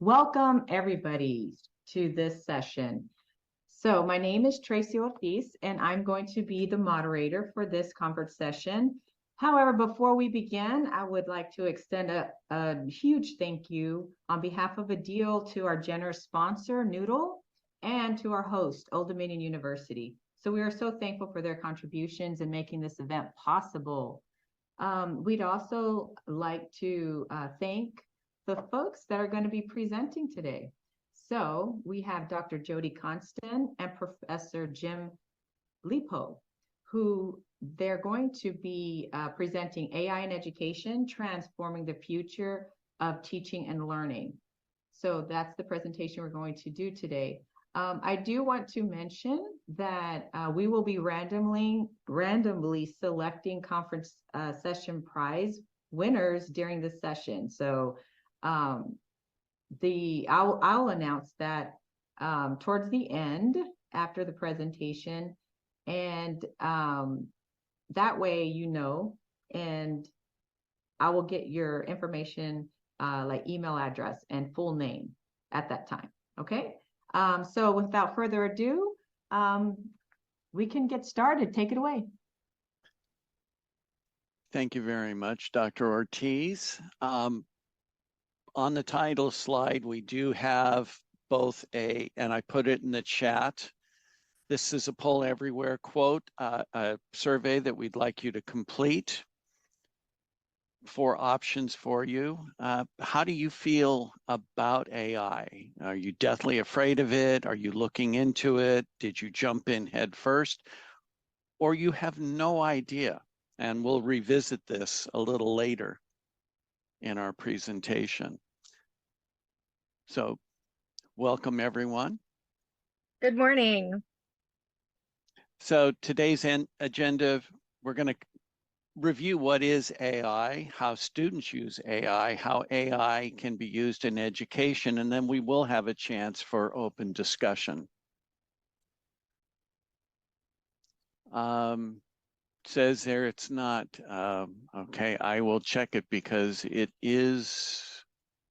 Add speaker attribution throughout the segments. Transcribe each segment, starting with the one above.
Speaker 1: Welcome everybody to this session. So my name is Tracy Ortiz and I'm going to be the moderator for this conference session. However, before we begin, I would like to extend a huge thank you on behalf of ADEIL to our generous sponsor, Noodle, and to our host, Old Dominion University. So we are so thankful for their contributions in making this event possible. We'd also like to thank the folks that are going to be presenting today. So we have Dr. Jodi Consten and Professor Jim Lipot, who they're going to be presenting AI in Education, Transforming the Future of Teaching and Learning. So that's the presentation we're going to do today. I do want to mention that we will be randomly selecting conference session prize winners during the session. So I'll announce that towards the end after the presentation, and that way you know, and I will get your information like email address and full name at that time. Okay. So without further ado, we can get started. Take it away.
Speaker 2: Thank you very much, Dr. Ortiz. On the title slide, we do have both and I put it in the chat, this is a poll everywhere quote, a survey that we'd like you to complete. 4 options for you. How do you feel about AI? Are you deathly afraid of it? Are you looking into it? Did you jump in head first? Or you have no idea? And we'll revisit this a little later in our presentation. So welcome everyone.
Speaker 3: Good morning.
Speaker 2: So today's agenda, we're going to review what is AI, how students use AI, how AI can be used in education, and then we will have a chance for open discussion. Says there it's not. Okay, I will check it because it is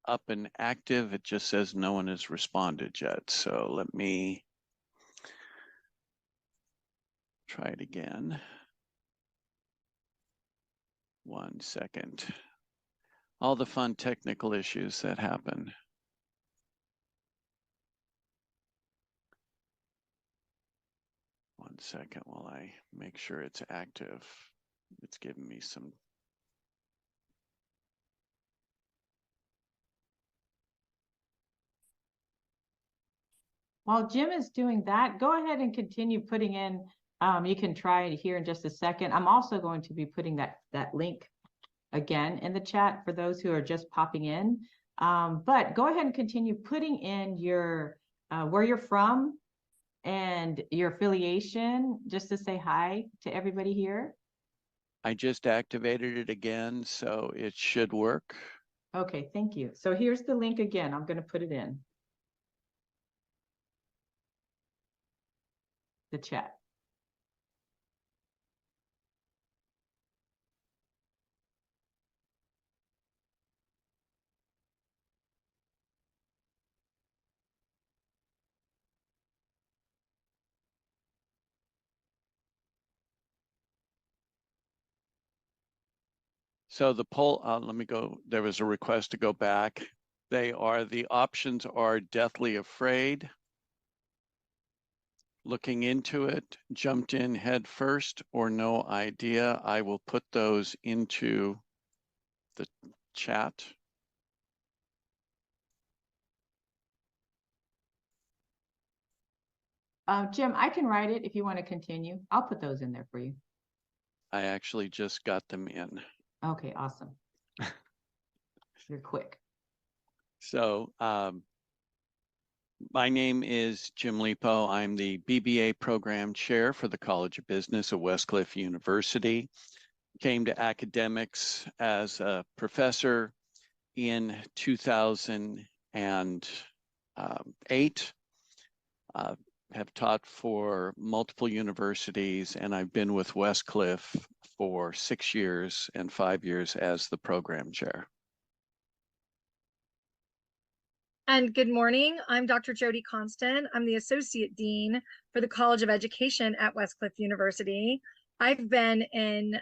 Speaker 2: up and active. It just says no one has responded yet. So let me try it again. 1 second. All the fun technical issues that happen. One second while I make sure it's active. It's giving me some.
Speaker 1: While Jim is doing that, go ahead and continue putting in. You can try it here in just a second. I'm also going to be putting that link again in the chat for those who are just popping in. But go ahead and continue putting in your where you're from and your affiliation, just to say hi to everybody here.
Speaker 2: I just activated it again, so it should work.
Speaker 1: Okay, thank you. So here's the link again. I'm going to put it in the chat.
Speaker 2: So the poll, let me go, there was a request to go back. The options are deathly afraid, looking into it, jumped in head first, or no idea. I will put those into the chat.
Speaker 1: Jim, I can write it if you want to continue. I'll put those in there for you.
Speaker 2: I actually just got them in.
Speaker 1: Okay, awesome. You're quick.
Speaker 2: So my name is Jim Lipot. I'm the BBA program chair for the College of Business at Westcliff University. Came to academics as a professor in 2008. Have taught for multiple universities, and I've been with Westcliff for 6 years and 5 years as the program chair.
Speaker 3: And good morning. I'm Dr. Jodi Consten. I'm the Associate Dean for the College of Education at Westcliff University. I've been in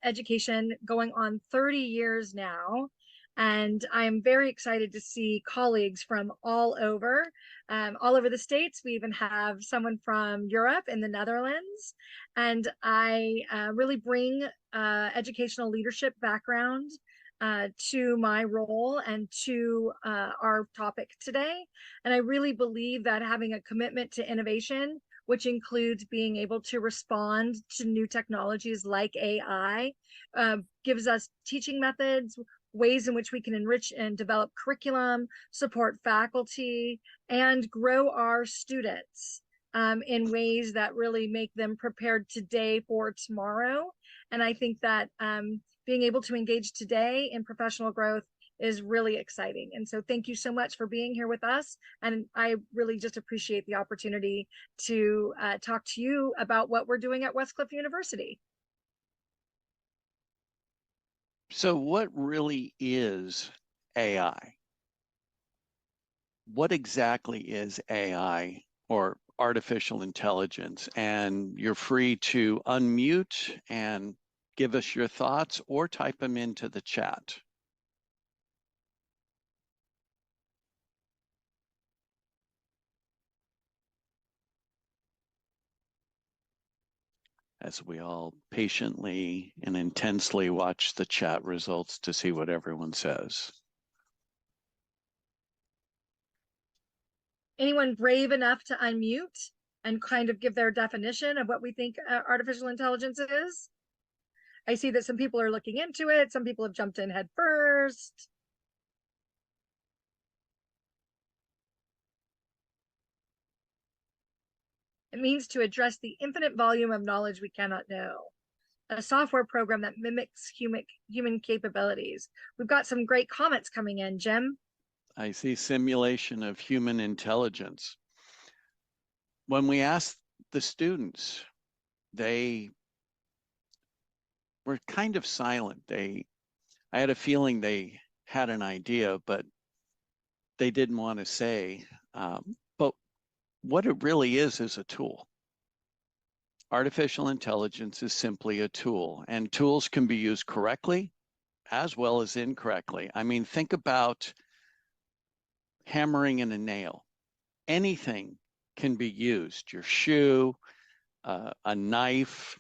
Speaker 3: education going on 30 years now, and I'm very excited to see colleagues from all over the states. We even have someone from Europe and the Netherlands, and I really bring educational leadership background to my role and to our topic today. And I really believe that having a commitment to innovation, which includes being able to respond to new technologies like AI, gives us teaching methods, ways in which we can enrich and develop curriculum, support faculty, and grow our students in ways that really make them prepared today for tomorrow. And I think that being able to engage today in professional growth is really exciting. And so thank you so much for being here with us. And I really just appreciate the opportunity to talk to you about what we're doing at Westcliff University.
Speaker 2: So what really is AI? What exactly is AI or artificial intelligence? And you're free to unmute and give us your thoughts or type them into the chat. As we all patiently and intensely watch the chat results to see what everyone says.
Speaker 3: Anyone brave enough to unmute and kind of give their definition of what we think artificial intelligence is? I see that some people are looking into it. Some people have jumped in head first. It means to address the infinite volume of knowledge we cannot know. A software program that mimics human capabilities. We've got some great comments coming in, Jim.
Speaker 2: I see simulation of human intelligence. When we asked the students, they were kind of silent. I had a feeling they had an idea, but they didn't want to say. But what it really is a tool. Artificial intelligence is simply a tool, and tools can be used correctly as well as incorrectly. I mean, think about hammering in a nail. Anything can be used. Your shoe, a knife,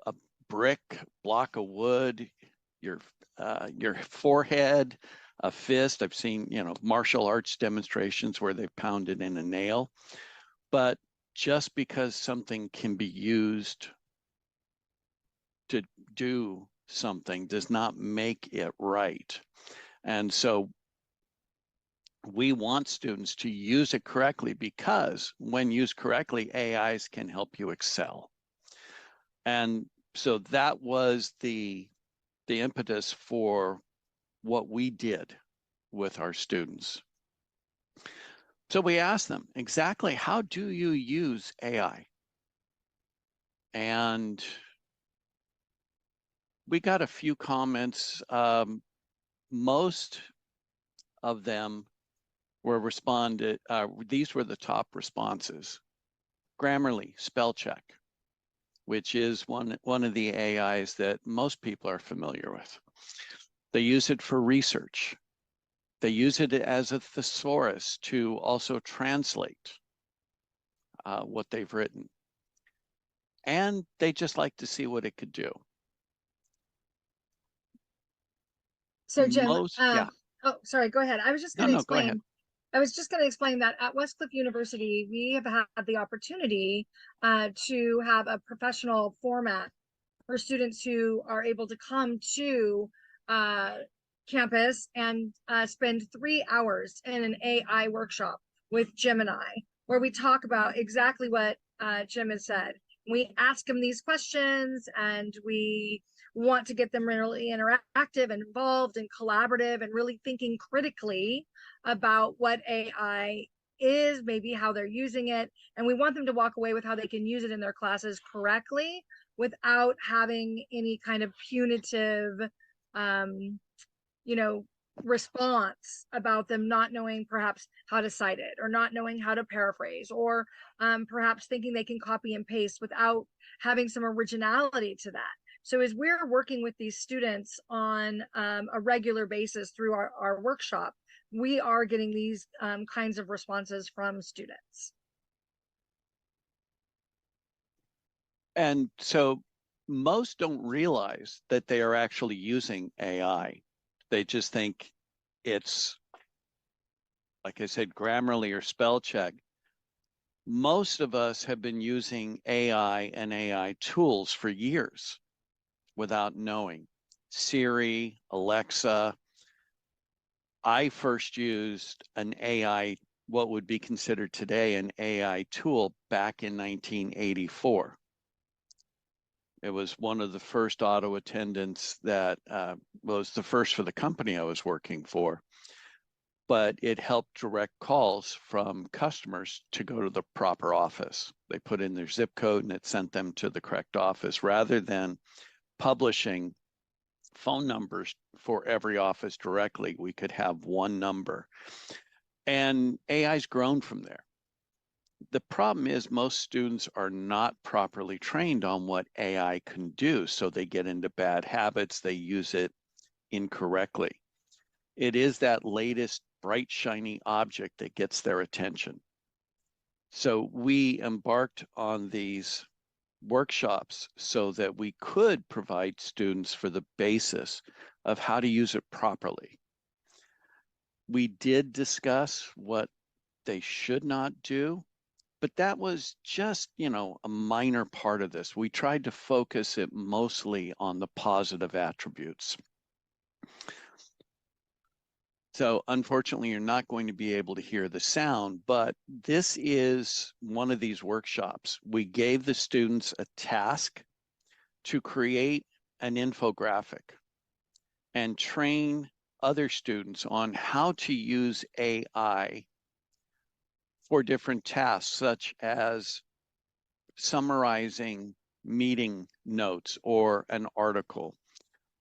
Speaker 2: a brick, block of wood, your forehead, a fist. I've seen, martial arts demonstrations where they've pounded in a nail. But just because something can be used to do something does not make it right. And so we want students to use it correctly, because when used correctly, AIs can help you excel. And so that was the impetus for what we did with our students. So we asked them, exactly how do you use AI? And we got a few comments. Most of them were responded, these were the top responses. Grammarly, spell check, which is one of the AIs that most people are familiar with. They use it for research. They use it as a thesaurus to also translate what they've written. And they just like to see what it could do.
Speaker 3: So Jim,
Speaker 2: yeah.
Speaker 3: Oh, sorry, go ahead. I was just going to explain. I was just going to explain that at Westcliff University, we have had the opportunity to have a professional format for students who are able to come to campus and spend 3 hours in an AI workshop with Jim and I, where we talk about exactly what Jim has said. We ask them these questions, and we want to get them really interactive and involved and collaborative and really thinking critically about what AI is, maybe how they're using it. And we want them to walk away with how they can use it in their classes correctly without having any kind of punitive, response about them not knowing perhaps how to cite it, or not knowing how to paraphrase, or perhaps thinking they can copy and paste without having some originality to that. So as we're working with these students on a regular basis through our workshop, we are getting these kinds of responses from students.
Speaker 2: And so most don't realize that they are actually using AI. They just think it's, like I said, Grammarly or spell check. Most of us have been using AI and AI tools for years without knowing. Siri, Alexa. I first used an AI, what would be considered today an AI tool, back in 1984. It was one of the first auto attendants that was the first for the company I was working for. But it helped direct calls from customers to go to the proper office. They put in their zip code and it sent them to the correct office, rather than publishing phone numbers for every office directly. We could have one number. And AI's grown from there. The problem is most students are not properly trained on what AI can do, so they get into bad habits. They use it incorrectly. It is that latest bright, shiny object that gets their attention. So we embarked on these workshops so that we could provide students for the basis of how to use it properly. We did discuss what they should not do, but that was just, a minor part of this. We tried to focus it mostly on the positive attributes. So unfortunately, you're not going to be able to hear the sound, but this is one of these workshops. We gave the students a task to create an infographic and train other students on how to use AI for different tasks, such as summarizing meeting notes or an article,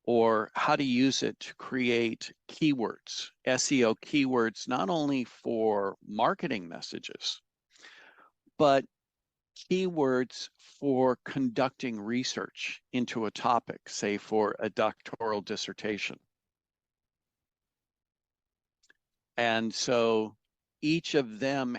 Speaker 2: or how to use it to create keywords, SEO keywords, not only for marketing messages, but keywords for conducting research into a topic, say for a doctoral dissertation. And so each of them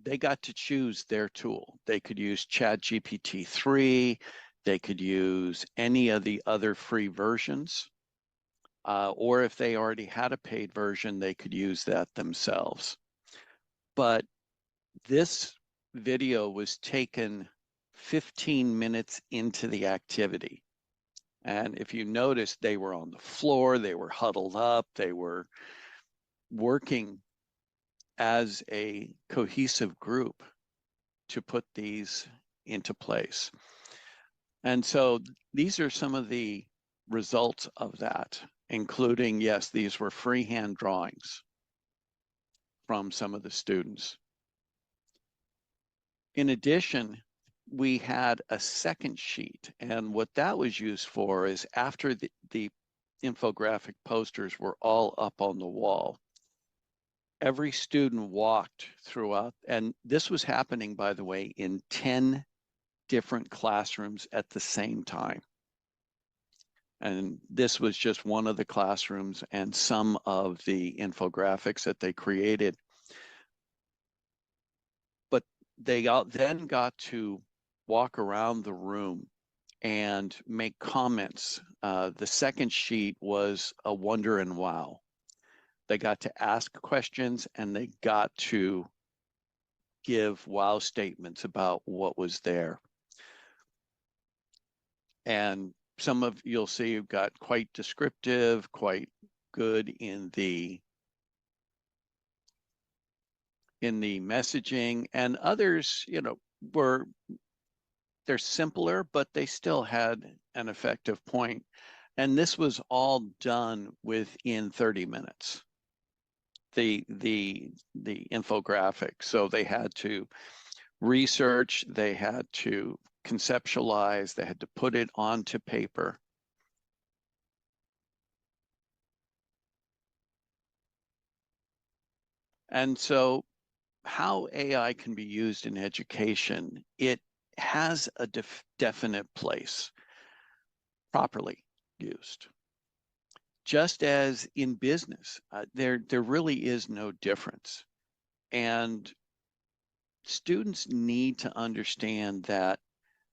Speaker 2: they got to choose their tool. They could use ChatGPT-3, they could use any of the other free versions, or if they already had a paid version, they could use that themselves. But this video was taken 15 minutes into the activity. And if you notice, they were on the floor, they were huddled up, they were working as a cohesive group to put these into place. And so these are some of the results of that, including, yes, these were freehand drawings from some of the students. In addition, we had a second sheet, and what that was used for is after the infographic posters were all up on the wall, every student walked throughout, and this was happening, by the way, in 10 different classrooms at the same time. And this was just one of the classrooms and some of the infographics that they created. But they then got to walk around the room and make comments. The second sheet was a wonder and wow. They got to ask questions and they got to give wow statements about what was there. And some of you'll see you've got quite descriptive, quite good in the messaging, and others, they're simpler, but they still had an effective point. And this was all done within 30 minutes. The infographic. So they had to research, they had to conceptualize, they had to put it onto paper. And so how AI can be used in education, it has a definite place, properly used. Just as in business, there really is no difference. And students need to understand that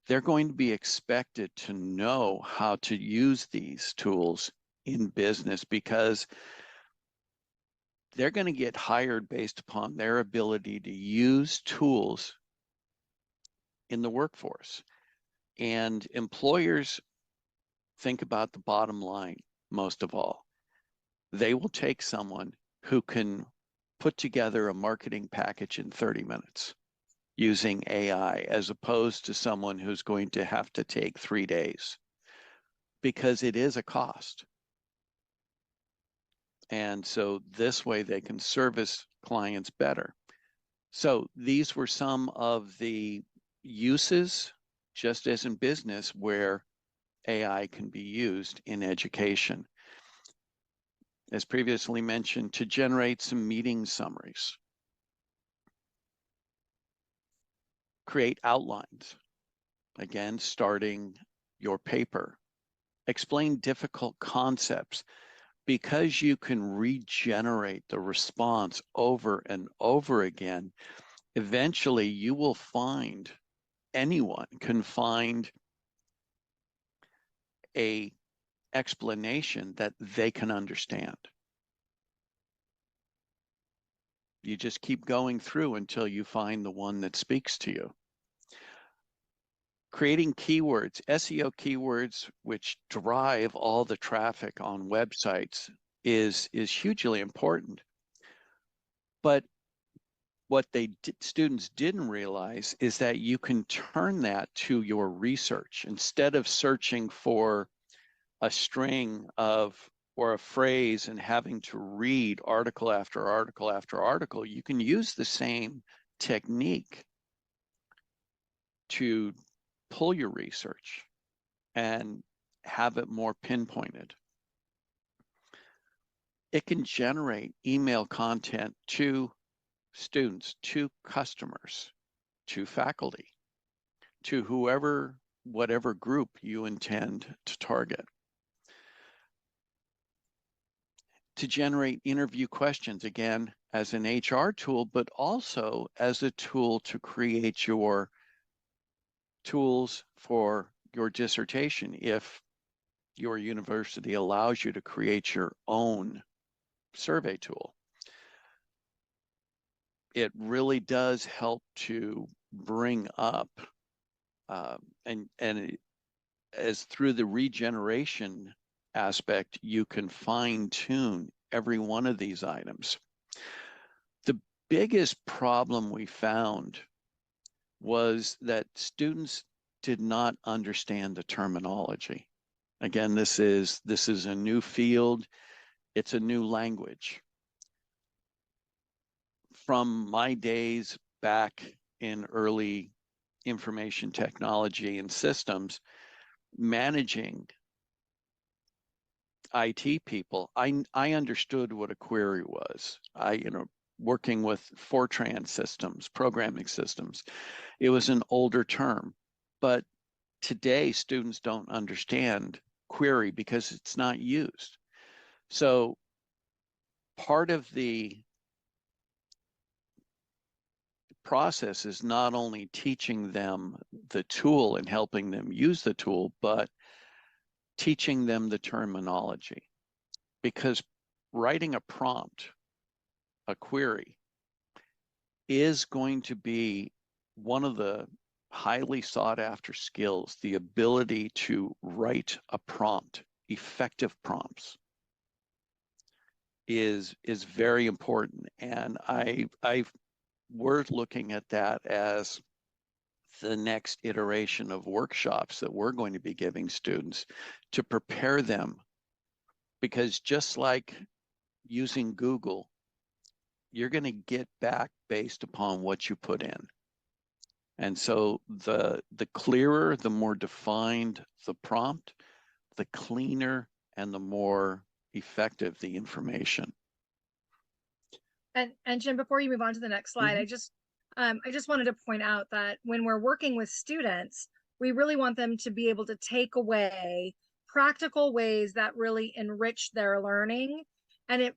Speaker 2: they're going to be expected to know how to use these tools in business, because they're going to get hired based upon their ability to use tools in the workforce. And employers think about the bottom line most of all. They will take someone who can put together a marketing package in 30 minutes using AI, as opposed to someone who's going to have to take 3 days, because it is a cost. And so this way they can service clients better. So these were some of the uses, just as in business, where AI can be used in education. As previously mentioned, to generate some meeting summaries, create outlines, again, starting your paper, explain difficult concepts, because you can regenerate the response over and over again. Eventually, you will find, anyone can find a explanation that they can understand. You just keep going through until you find the one that speaks to you. Creating keywords, SEO keywords, which drive all the traffic on websites, is hugely important. But what students didn't realize is that you can turn that to your research. Instead of searching for a string of or a phrase and having to read article after article after article, you can use the same technique to pull your research and have it more pinpointed. It can generate email content to students, to customers, to faculty, to whoever, whatever group you intend to target. To generate interview questions, again, as an HR tool, but also as a tool to create your tools for your dissertation, if your university allows you to create your own survey tool. It really does help to bring up, as through the regeneration aspect, you can fine tune every one of these items. The biggest problem we found was that students did not understand the terminology. Again, this is a new field. It's a new language. From my days back in early information technology and systems, managing IT people, I understood what a query was. Working with Fortran systems, programming systems, it was an older term. But today, students don't understand query because it's not used. So part of the process is not only teaching them the tool and helping them use the tool, but teaching them the terminology. Because writing a prompt, a query, is going to be one of the highly sought after skills, the ability to write a prompt. Effective prompts is very important. And we're looking at that as the next iteration of workshops that we're going to be giving students to prepare them. Because just like using Google, you're going to get back based upon what you put in. And so the clearer, the more defined the prompt, the cleaner and the more effective the information.
Speaker 3: And Jim, before you move on to the next slide, I just wanted to point out that when we're working with students, we really want them to be able to take away practical ways that really enrich their learning. And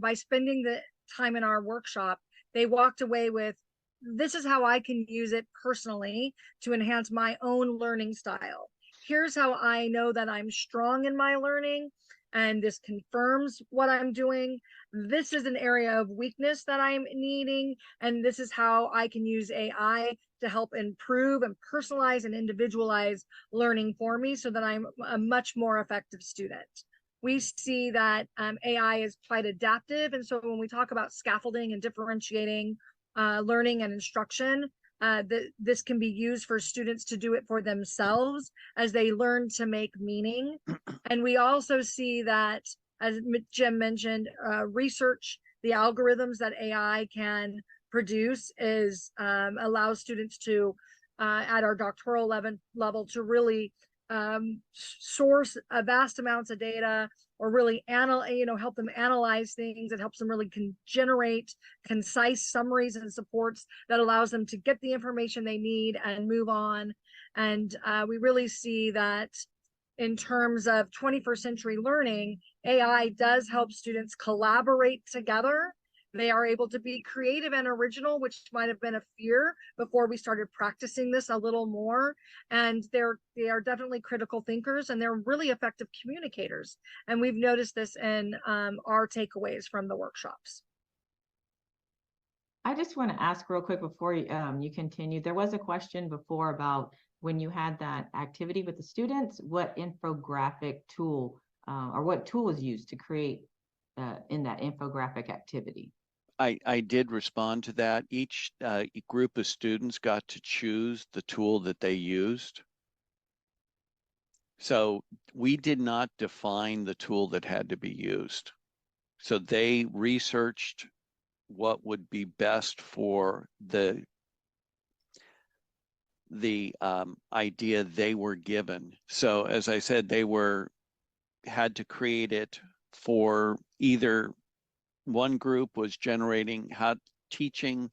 Speaker 3: by spending the time in our workshop, they walked away with, this is how I can use it personally to enhance my own learning style. Here's how I know that I'm strong in my learning, and this confirms what I'm doing. This is an area of weakness that I'm needing, and this is how I can use AI to help improve and personalize and individualize learning for me so that I'm a much more effective student. We see that AI is quite adaptive, and so when we talk about scaffolding and differentiating learning and instruction, this can be used for students to do it for themselves as they learn to make meaning. And we also see that, as Jim mentioned, research, the algorithms that AI can produce is allows students to, at our doctoral level to really source vast amounts of data, or really help them analyze things. It helps them really generate concise summaries and supports that allows them to get the information they need and move on. And we really see that in terms of 21st century learning, AI does help students collaborate together. They are able to be creative and original, which might have been a fear before we started practicing this a little more. And they are definitely critical thinkers, and they're really effective communicators. And we've noticed this in our takeaways from the workshops.
Speaker 1: I just want to ask real quick before you continue. There was a question before about when you had that activity with the students, what infographic tool or what tool was used to create in that infographic activity?
Speaker 2: I did respond to that. Each group of students got to choose the tool that they used. So we did not define the tool that had to be used. So they researched what would be best for the idea they were given. So as I said, they had to create it for either one group was teaching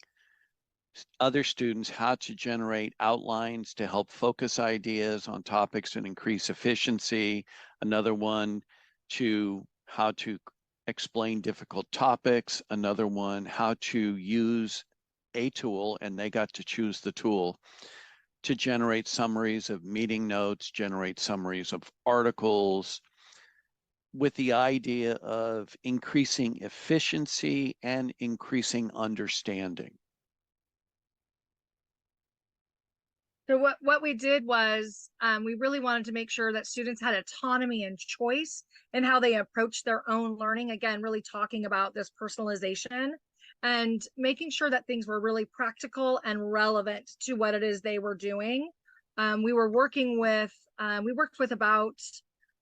Speaker 2: other students how to generate outlines to help focus ideas on topics and increase efficiency. Another one how to explain difficult topics. Another one, how to use a tool, and they got to choose the tool to generate summaries of meeting notes, generate summaries of articles, with the idea of increasing efficiency and increasing understanding.
Speaker 3: So what we did was we really wanted to make sure that students had autonomy and choice in how they approach their own learning. Again, really talking about this personalization and making sure that things were really practical and relevant to what it is they were doing. We worked with about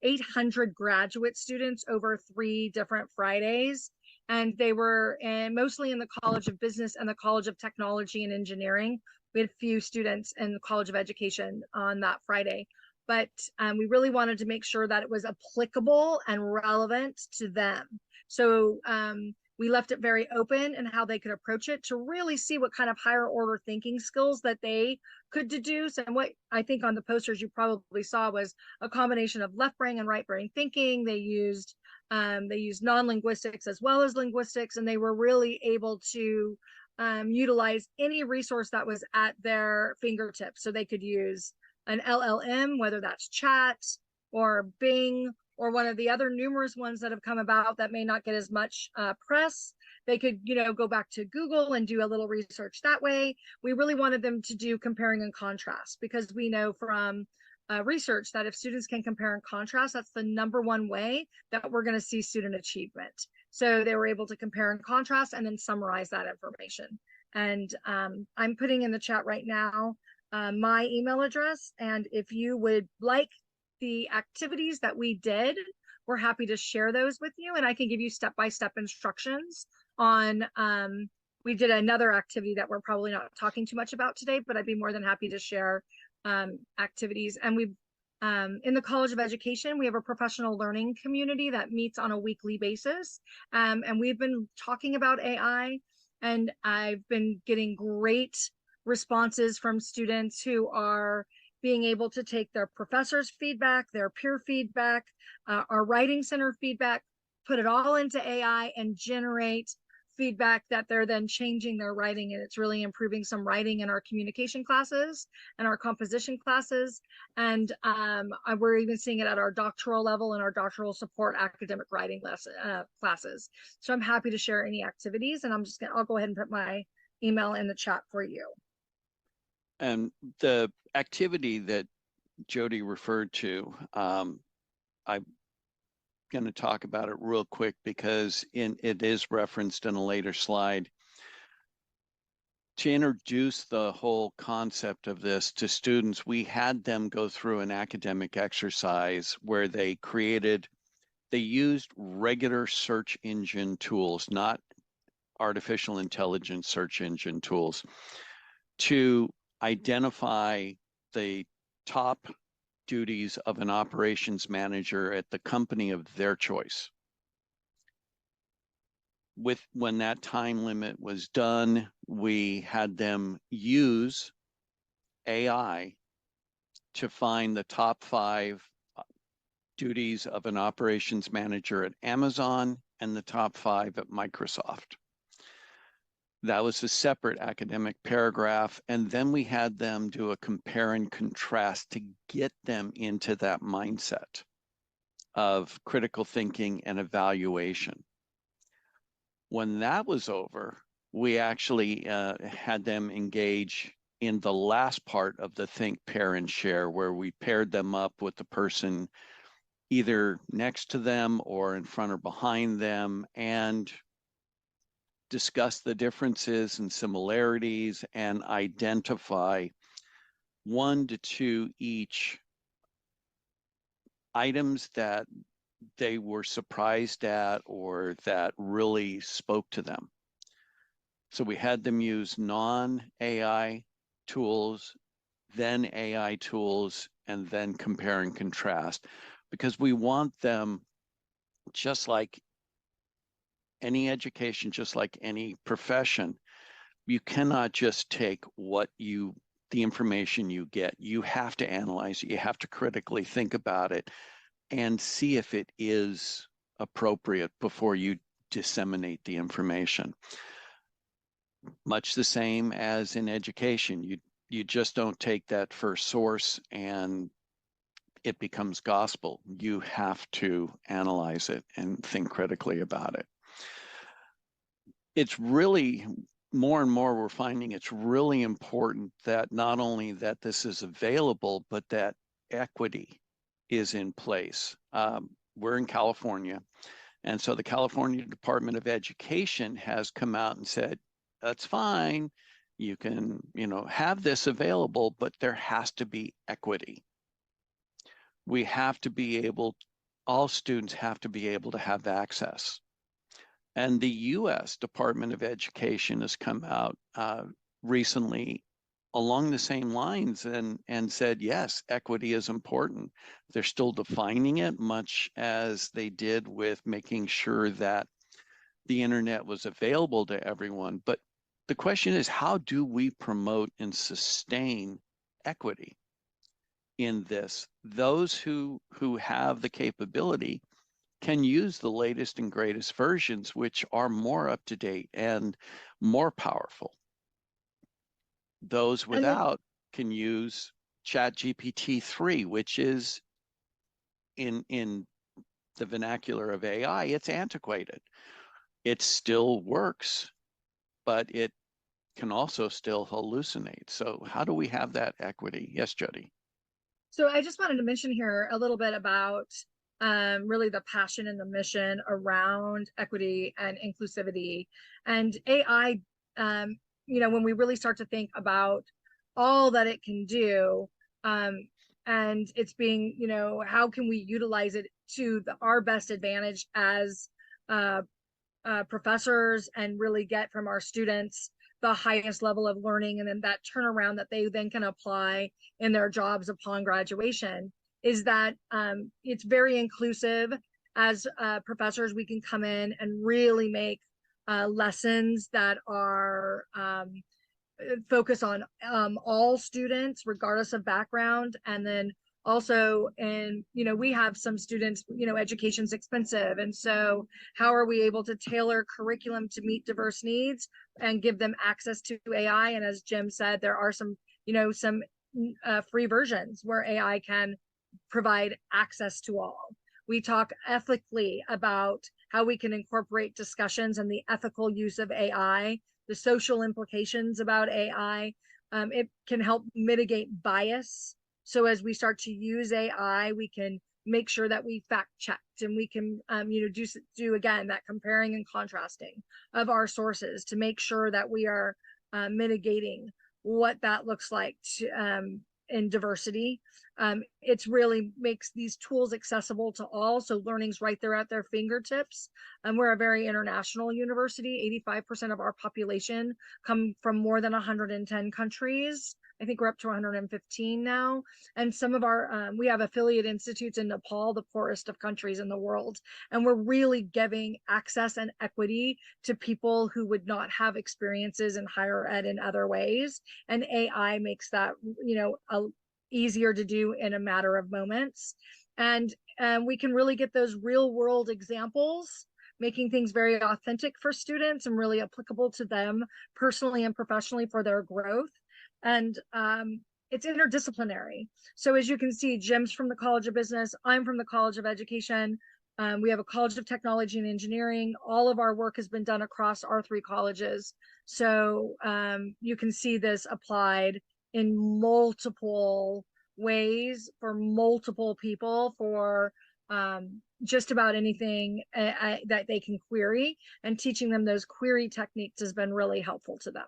Speaker 3: 800 graduate students over 3 different Fridays. And they were mostly in the College of Business and the College of Technology and Engineering. We had a few students in the College of Education on that Friday, but we really wanted to make sure that it was applicable and relevant to them. So we left it very open in how they could approach it to really see what kind of higher order thinking skills that they could deduce. And what I think on the posters you probably saw was a combination of left brain and right brain thinking. They used non-linguistics as well as linguistics, and they were really able to utilize any resource that was at their fingertips. So they could use an LLM, whether that's chat or Bing, or one of the other numerous ones that have come about that may not get as much press. They could, go back to Google and do a little research that way. We really wanted them to do comparing and contrast, because we know from research that if students can compare and contrast, that's the #1 way that we're going to see student achievement. So they were able to compare and contrast and then summarize that information. And I'm putting in the chat right now my email address. And if you would like the activities that we did, we're happy to share those with you. And I can give you step-by-step instructions on, we did another activity that we're probably not talking too much about today, but I'd be more than happy to share activities. And In the College of Education, we have a professional learning community that meets on a weekly basis. And we've been talking about AI, and I've been getting great responses from students who are being able to take their professors' feedback, their peer feedback, our writing center feedback, put it all into AI and generate feedback that they're then changing their writing, and it's really improving some writing in our communication classes and our composition classes. And we're even seeing it at our doctoral level and our doctoral support academic writing classes. So I'm happy to share any activities, and I'll go ahead and put my email in the chat for you.
Speaker 2: And the activity that Jodi referred to, I'm going to talk about it real quick because it is referenced in a later slide. To introduce the whole concept of this to students, we had them go through an academic exercise where they used regular search engine tools, not artificial intelligence search engine tools, to identify the top duties of an operations manager at the company of their choice. When that time limit was done, we had them use AI to find the top 5 duties of an operations manager at Amazon and the top 5 at Microsoft. That was a separate academic paragraph. And then we had them do a compare and contrast to get them into that mindset of critical thinking and evaluation. When that was over, we actually had them engage in the last part of the think, pair, and share, where we paired them up with the person either next to them or in front or behind them and discuss the differences and similarities and identify 1 to 2 each items that they were surprised at or that really spoke to them. So we had them use non-AI tools, then AI tools, and then compare and contrast, because we want them, just like any education, just like any profession, you cannot just take the information you get. You have to analyze it. You have to critically think about it and see if it is appropriate before you disseminate the information. Much the same as in education. You just don't take that first source and it becomes gospel. You have to analyze it and think critically about it. It's really, more and more we're finding it's really important that not only that this is available, but that equity is in place. We're in California, and so the California Department of Education has come out and said, that's fine, you can, have this available, but there has to be equity. We have to be able, all students have to be able to have access. And the U.S. Department of Education has come out recently along the same lines and said, yes, equity is important. They're still defining it, much as they did with making sure that the internet was available to everyone. But the question is, how do we promote and sustain equity in this? Those who have the capability can use the latest and greatest versions, which are more up to date and more powerful. Those without can use ChatGPT-3, which is in the vernacular of AI, it's antiquated. It still works, but it can also still hallucinate. So how do we have that equity? Yes, Jodi.
Speaker 3: So I just wanted to mention here a little bit about really the passion and the mission around equity and inclusivity. And AI, when we really start to think about all that it can do, and it's being, how can we utilize it to our best advantage as professors and really get from our students the highest level of learning, and then that turnaround that they then can apply in their jobs upon graduation. is that it's very inclusive. As professors, we can come in and really make lessons that are focus on all students, regardless of background. And then also, and we have some students, education's expensive. And so how are we able to tailor curriculum to meet diverse needs and give them access to AI? And as Jim said, there are some free versions where AI can provide access to all. We talk ethically about how we can incorporate discussions and the ethical use of AI, the social implications about AI. It can help mitigate bias. So as we start to use AI, we can make sure that we fact checked, and we can do again that comparing and contrasting of our sources to make sure that we are mitigating what that looks like in diversity. It's really makes these tools accessible to all, so learning's right there at their fingertips. We're a very international university. 85% of our population come from more than 110 countries. I think we're up to 115 now. And some of our, we have affiliate institutes in Nepal, the poorest of countries in the world. And we're really giving access and equity to people who would not have experiences in higher ed in other ways. And AI makes that, easier to do in a matter of moments. And we can really get those real world examples, making things very authentic for students and really applicable to them personally and professionally for their growth. And it's interdisciplinary. So as you can see, Jim's from the College of Business, I'm from the College of Education. We have a College of Technology and Engineering. All of our work has been done across our 3 colleges. So you can see this applied in multiple ways for multiple people for just about anything that they can query, and teaching them those query techniques has been really helpful to them.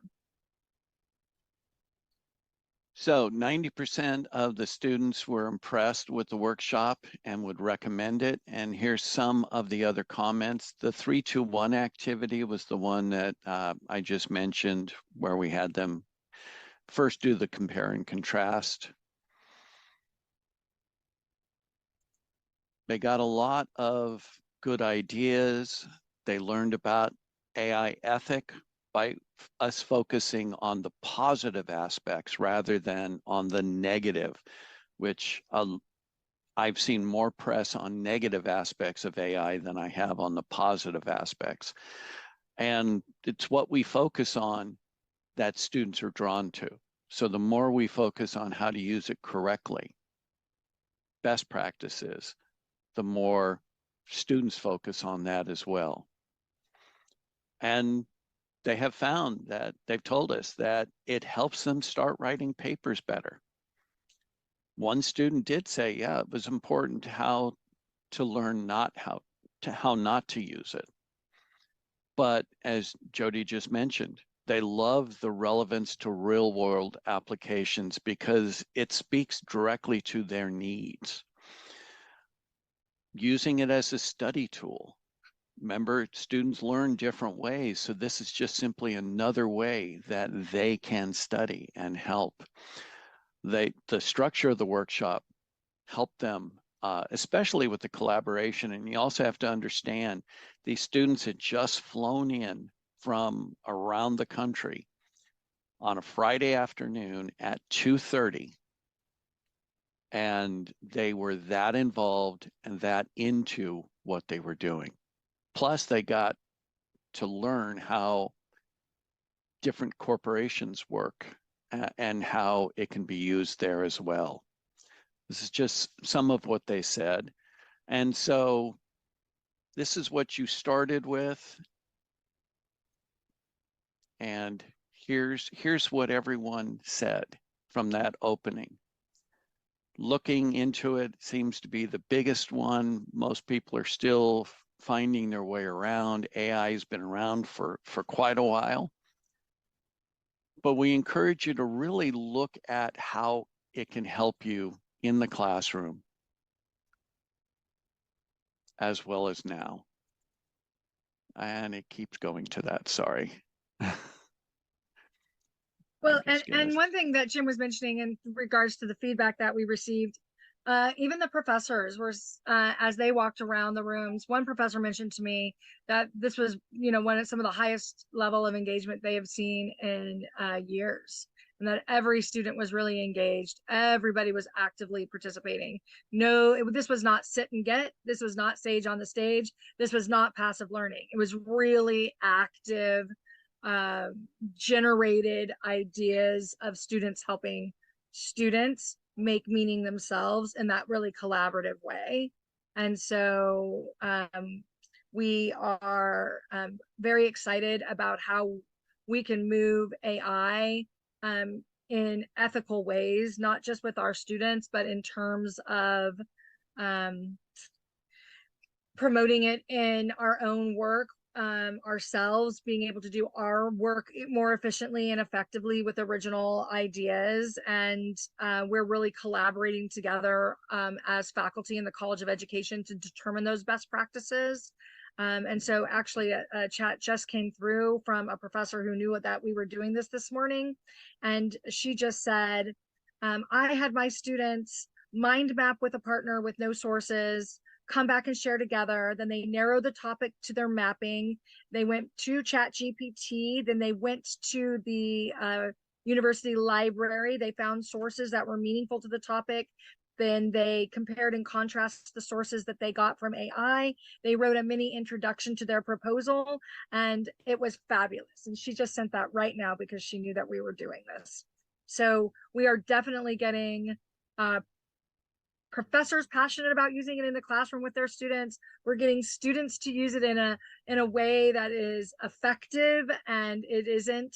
Speaker 2: So 90% of the students were impressed with the workshop and would recommend it. And here's some of the other comments. The 3-2-1 activity was the one that I just mentioned, where we had them first do the compare and contrast. They got a lot of good ideas. They learned about AI ethic by us focusing on the positive aspects rather than on the negative, which I've seen more press on negative aspects of AI than I have on the positive aspects. And it's what we focus on that students are drawn to. So the more we focus on how to use it correctly, best practices, the more students focus on that as well. And they have found that, they've told us that it helps them start writing papers better. One student did say, yeah, it was important how to learn how not to use it. But as Jodi just mentioned, they love the relevance to real world applications because it speaks directly to their needs. Using it as a study tool. Remember, students learn different ways, so this is just simply another way that they can study and help. The structure of the workshop helped them, especially with the collaboration. And you also have to understand, these students had just flown in from around the country on a Friday afternoon at 2:30. And they were that involved and that into what they were doing. Plus, they got to learn how different corporations work and how it can be used there as well. This is just some of what they said. And so this is what you started with. And here's what everyone said from that opening. Looking into it seems to be the biggest one. Most people are still finding their way around. AI has been around for quite a while. But we encourage you to really look at how it can help you in the classroom as well as now. And it keeps going to that, sorry.
Speaker 3: Well, and one thing that Jim was mentioning in regards to the feedback that we received, Even the professors were, as they walked around the rooms, one professor mentioned to me that this was, one of some of the highest level of engagement they have seen in years, and that every student was really engaged. Everybody was actively participating. No, this was not sit and get. This was not sage on the stage. This was not passive learning. It was really active, generated ideas of students helping students make meaning themselves in that really collaborative way. And so we are very excited about how we can move AI in ethical ways, not just with our students, but in terms of promoting it in our own work, ourselves, being able to do our work more efficiently and effectively with original ideas. And we're really collaborating together as faculty in the College of Education to determine those best practices. And so actually a chat just came through from a professor who knew that we were doing this morning. And she just said, I had my students mind map with a partner with no sources, come back and share together. Then they narrow the topic to their mapping. They went to ChatGPT. Then they went to the university library. They found sources that were meaningful to the topic. Then they compared and contrasted the sources that they got from AI. They wrote a mini introduction to their proposal, and it was fabulous. And she just sent that right now because she knew that we were doing this. So we are definitely getting professors passionate about using it in the classroom with their students. We're getting students to use it in a way that is effective, and it isn't,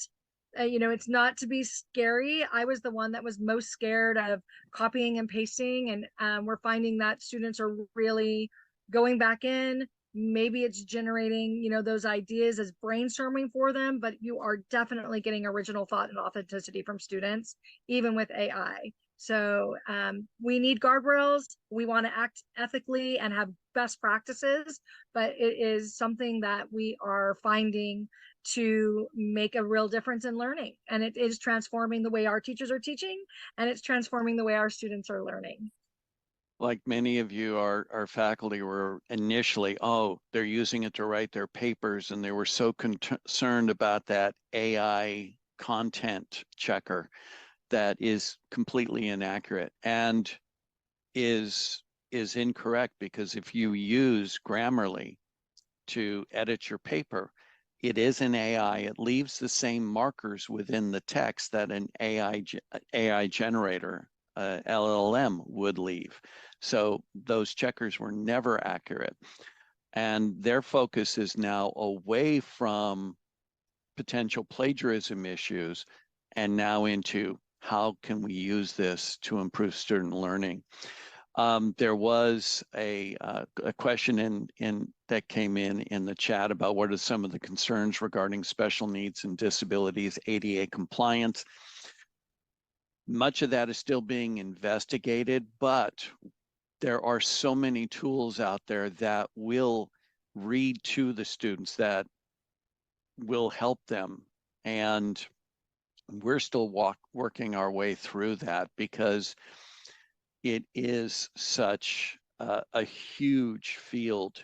Speaker 3: it's not to be scary. I was the one that was most scared of copying and pasting, and we're finding that students are really going back in. Maybe it's generating, those ideas as brainstorming for them, but you are definitely getting original thought and authenticity from students, even with AI. So we need guardrails. We want to act ethically and have best practices, but it is something that we are finding to make a real difference in learning. And it is transforming the way our teachers are teaching, and it's transforming the way our students are learning.
Speaker 2: Like many of you, our faculty were initially, oh, they're using it to write their papers, and they were so concerned about that AI content checker that is completely inaccurate and is incorrect, because if you use Grammarly to edit your paper, it is an AI. It leaves the same markers within the text that an AI generator, LLM, would leave. So those checkers were never accurate. And their focus is now away from potential plagiarism issues and now into how can we use this to improve student learning. There was a question that came in the chat about what are some of the concerns regarding special needs and disabilities, ADA compliance. Much of that is still being investigated, but there are so many tools out there that will read to the students, that will help them. And we're still working our way through that, because it is such a huge field.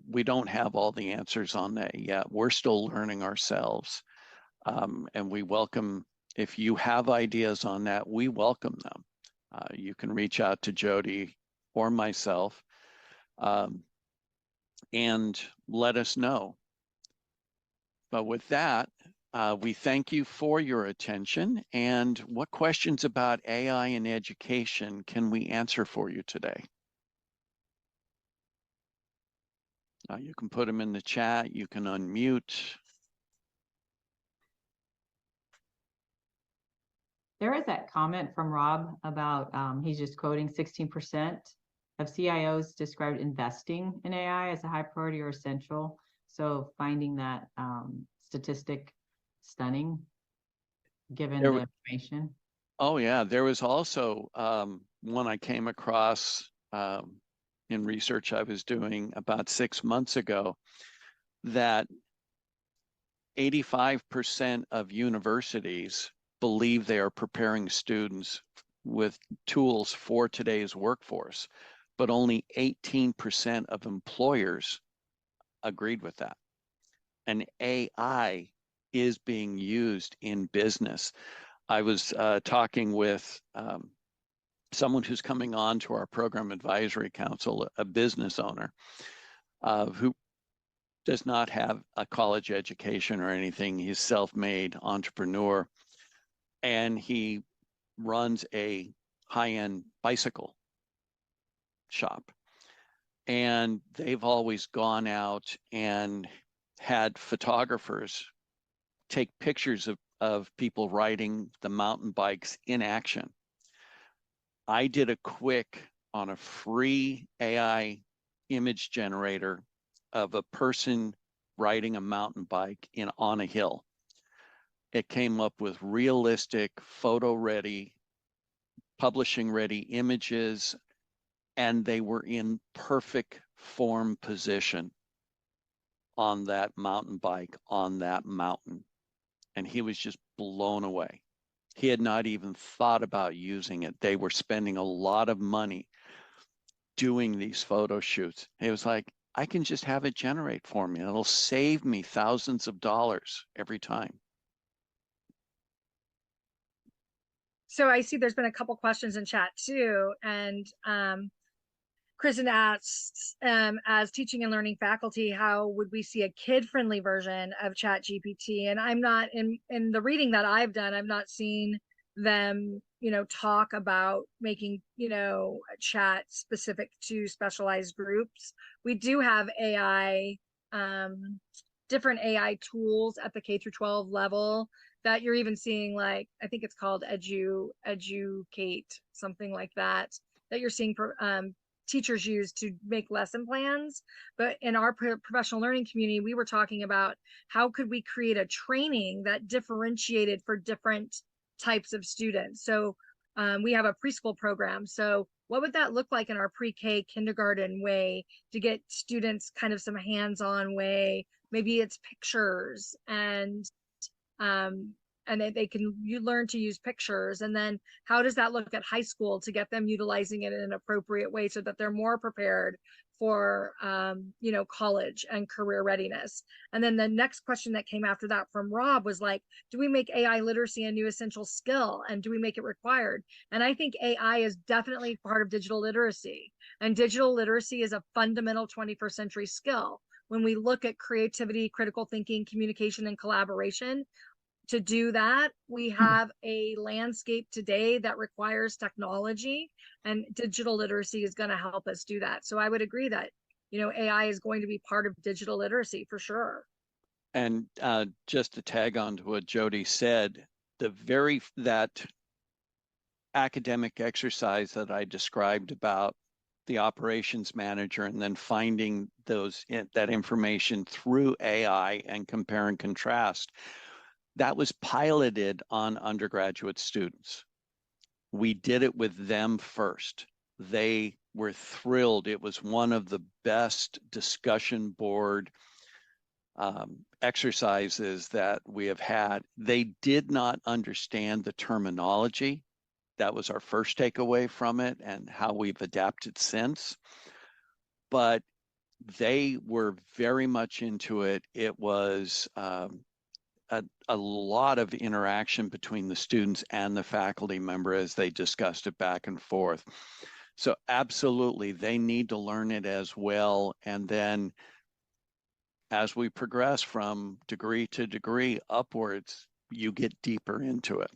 Speaker 2: We don't have all the answers on that yet. We're still learning ourselves. And we welcome, if you have ideas on that, we welcome them. You can reach out to Jodi or myself and let us know. But with that, we thank you for your attention. And what questions about AI in education can we answer for you today? You can put them in the chat. You can unmute.
Speaker 1: There is that comment from Rob about, he's just quoting 16% of CIOs described investing in AI as a high priority or essential. So finding that statistic stunning, given the information.
Speaker 2: Oh yeah, there was also one I came across in research I was doing about 6 months ago, that 85% of universities believe they are preparing students with tools for today's workforce, but only 18% of employers agreed with that. And AI is being used in business. I was talking with someone who's coming on to our program advisory council, a business owner who does not have a college education or anything. He's self-made entrepreneur, and he runs a high-end bicycle shop. And they've always gone out and had photographers take pictures of people riding the mountain bikes in action. I did a quick on a free AI image generator of a person riding a mountain bike on a hill. It came up with realistic, photo-ready, publishing-ready images, and they were in perfect form position on that mountain bike, on that mountain. And he was just blown away. He had not even thought about using it. They were spending a lot of money doing these photo shoots. He was like, I can just have it generate for me. It'll save me thousands of dollars every time.
Speaker 3: So I see there's been a couple questions in chat too. And Kristen asks, as teaching and learning faculty, how would we see a kid-friendly version of Chat GPT? And I'm not, in the reading that I've done, I've not seen them, talk about making, chat specific to specialized groups. We do have AI, different AI tools at the K through 12 level that you're even seeing, like, I think it's called Educate, something like that you're seeing for teachers use to make lesson plans. But in our professional learning community, we were talking about how could we create a training that differentiated for different types of students. So we have a preschool program. So what would that look like in our pre-K kindergarten way to get students kind of some hands-on way? Maybe it's pictures and you learn to use pictures. And then how does that look at high school to get them utilizing it in an appropriate way so that they're more prepared for college and career readiness? And then the next question that came after that from Rob was like, do we make AI literacy a new essential skill, and do we make it required? And I think AI is definitely part of digital literacy, and digital literacy is a fundamental 21st century skill. When we look at creativity, critical thinking, communication, and collaboration, to do that, we have a landscape today that requires technology, and digital literacy is going to help us do that. So I would agree that, AI is going to be part of digital literacy for sure.
Speaker 2: And just to tag on to what Jodi said, that academic exercise that I described about the operations manager and then finding that information through AI and compare and contrast, that was piloted on undergraduate students. We did it with them first. They were thrilled. It was one of the best discussion board exercises that we have had. They did not understand the terminology. That was our first takeaway from it and how we've adapted since. But they were very much into it. It was a lot of interaction between the students and the faculty member as they discussed it back and forth. So absolutely, they need to learn it as well. And then as we progress from degree to degree upwards, you get deeper into it.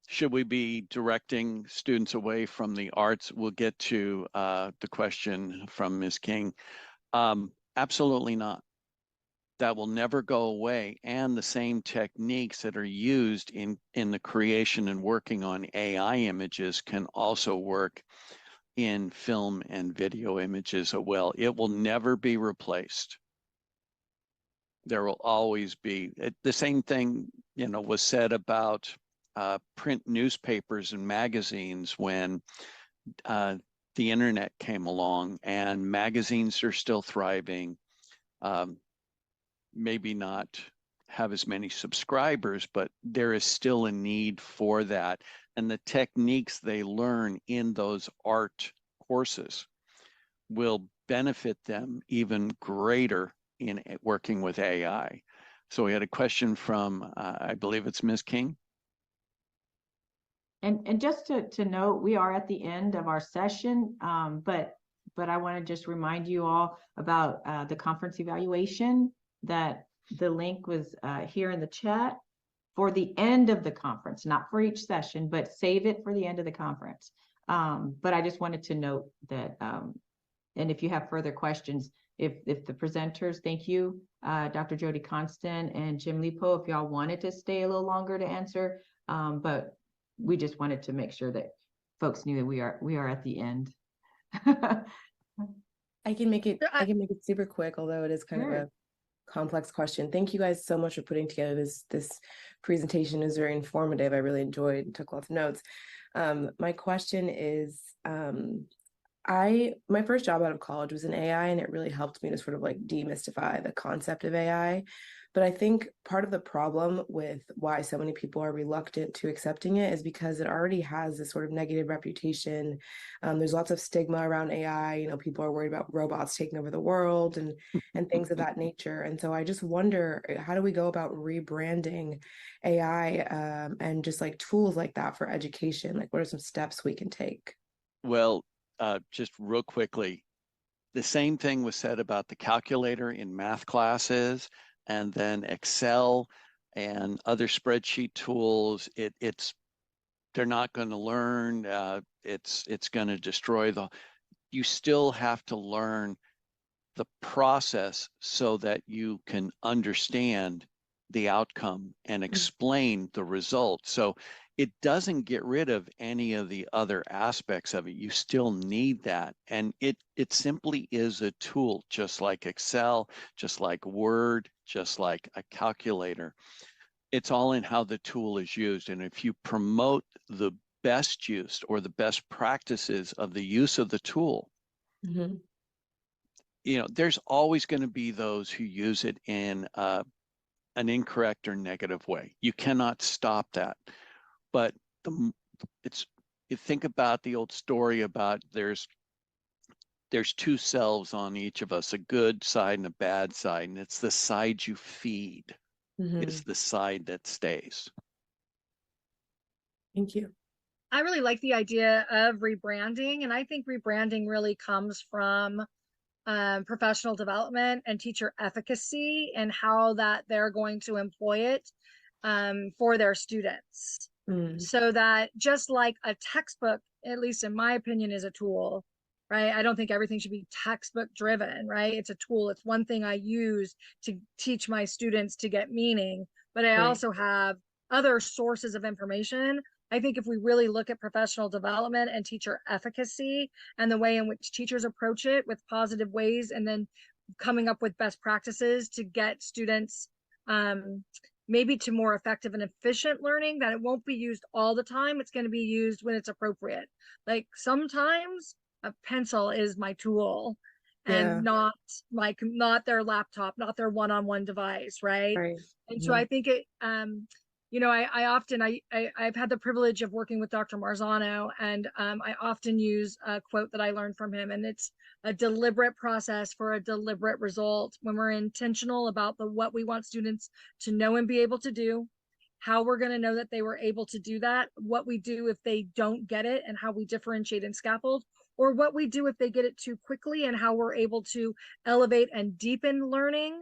Speaker 2: Should we be directing students away from the arts? We'll get to the question from Ms. King. Absolutely not. That will never go away. And the same techniques that are used in the creation and working on AI images can also work in film and video images as well. It will never be replaced. There will always be. The same thing, was said about print newspapers and magazines when the internet came along, and magazines are still thriving. Maybe not have as many subscribers, but there is still a need for that. And the techniques they learn in those art courses will benefit them even greater in working with AI. So we had a question from, I believe it's Ms. King.
Speaker 1: And just to note, we are at the end of our session, but I want to just remind you all about the conference evaluation, that the link was here in the chat for the end of the conference, not for each session, but save it for the end of the conference. But I just wanted to note that, and if you have further questions, if the presenters, thank you, Dr. Jodi Consten and Jim Lipot, if y'all wanted to stay a little longer to answer, but we just wanted to make sure that folks knew that we are at the end.
Speaker 4: I can make it super quick, although it is kind of a complex question. Thank you guys so much for putting together this presentation. It was very informative. I really enjoyed and took lots of notes. My question is, my first job out of college was in AI, and it really helped me to sort of like demystify the concept of AI. But I think part of the problem with why so many people are reluctant to accepting it is because it already has this sort of negative reputation. There's lots of stigma around AI. You know, people are worried about robots taking over the world and things of that nature. And so I just wonder, how do we go about rebranding AI and just like tools like that for education? Like, what are some steps we can take?
Speaker 2: Well, just real quickly, the same thing was said about the calculator in math classes, and then Excel and other spreadsheet tools. They're not going to learn. It's going to destroy you still have to learn the process so that you can understand the outcome and explain the result. So it doesn't get rid of any of the other aspects of it. You still need that. And it simply is a tool, just like Excel, just like Word, just like a calculator. It's all in how the tool is used. And if you promote the best use or the best practices of the use of the tool, you know, there's always going to be those who use it in an incorrect or negative way. You cannot stop that. But you think about the old story about there's two selves on each of us, a good side and a bad side, and it's the side you feed is the side that stays.
Speaker 4: Thank you.
Speaker 3: I really like the idea of rebranding, and I think rebranding really comes from professional development and teacher efficacy and how that they're going to employ it for their students. So that just like a textbook, at least in my opinion, is a tool, right? I don't think everything should be textbook driven, right? It's a tool. It's one thing I use to teach my students to get meaning, but I also have other sources of information. I think if we really look at professional development and teacher efficacy and the way in which teachers approach it with positive ways, and then coming up with best practices to get students maybe to more effective and efficient learning, that it won't be used all the time. It's going to be used when it's appropriate. Like sometimes a pencil is my tool and not their laptop, not their one-on-one device, right? And so I think it, you know, I've had the privilege of working with Dr. Marzano, and I often use a quote that I learned from him, and it's a deliberate process for a deliberate result. When we're intentional about what we want students to know and be able to do, how we're going to know that they were able to do that, what we do if they don't get it, and how we differentiate and scaffold, or what we do if they get it too quickly and how we're able to elevate and deepen learning.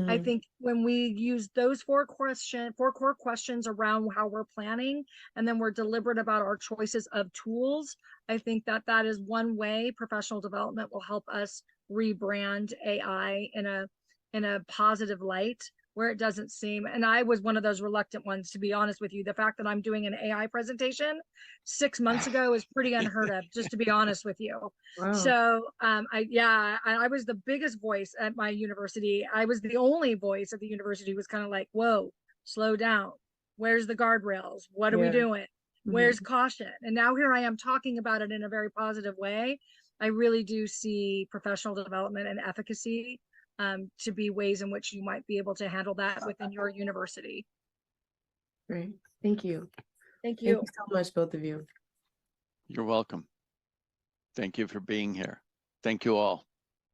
Speaker 3: I think when we use those four core questions around how we're planning, and then we're deliberate about our choices of tools, I think that is one way professional development will help us rebrand AI in a positive light, where it doesn't seem, and I was one of those reluctant ones, to be honest with you. The fact that I'm doing an AI presentation 6 months ago is pretty unheard of, just to be honest with you. Wow. So I was the biggest voice at my university. I was the only voice at the university who was kind of like, whoa, slow down. Where's the guardrails? What are we doing? Where's caution? And now here I am talking about it in a very positive way. I really do see professional development and efficacy to be ways in which you might be able to handle that within your university.
Speaker 4: Great. Thank you.
Speaker 3: Thank
Speaker 4: Thank
Speaker 3: you.
Speaker 4: you so much, both of you.
Speaker 2: You're welcome. Thank you for being here. Thank you all.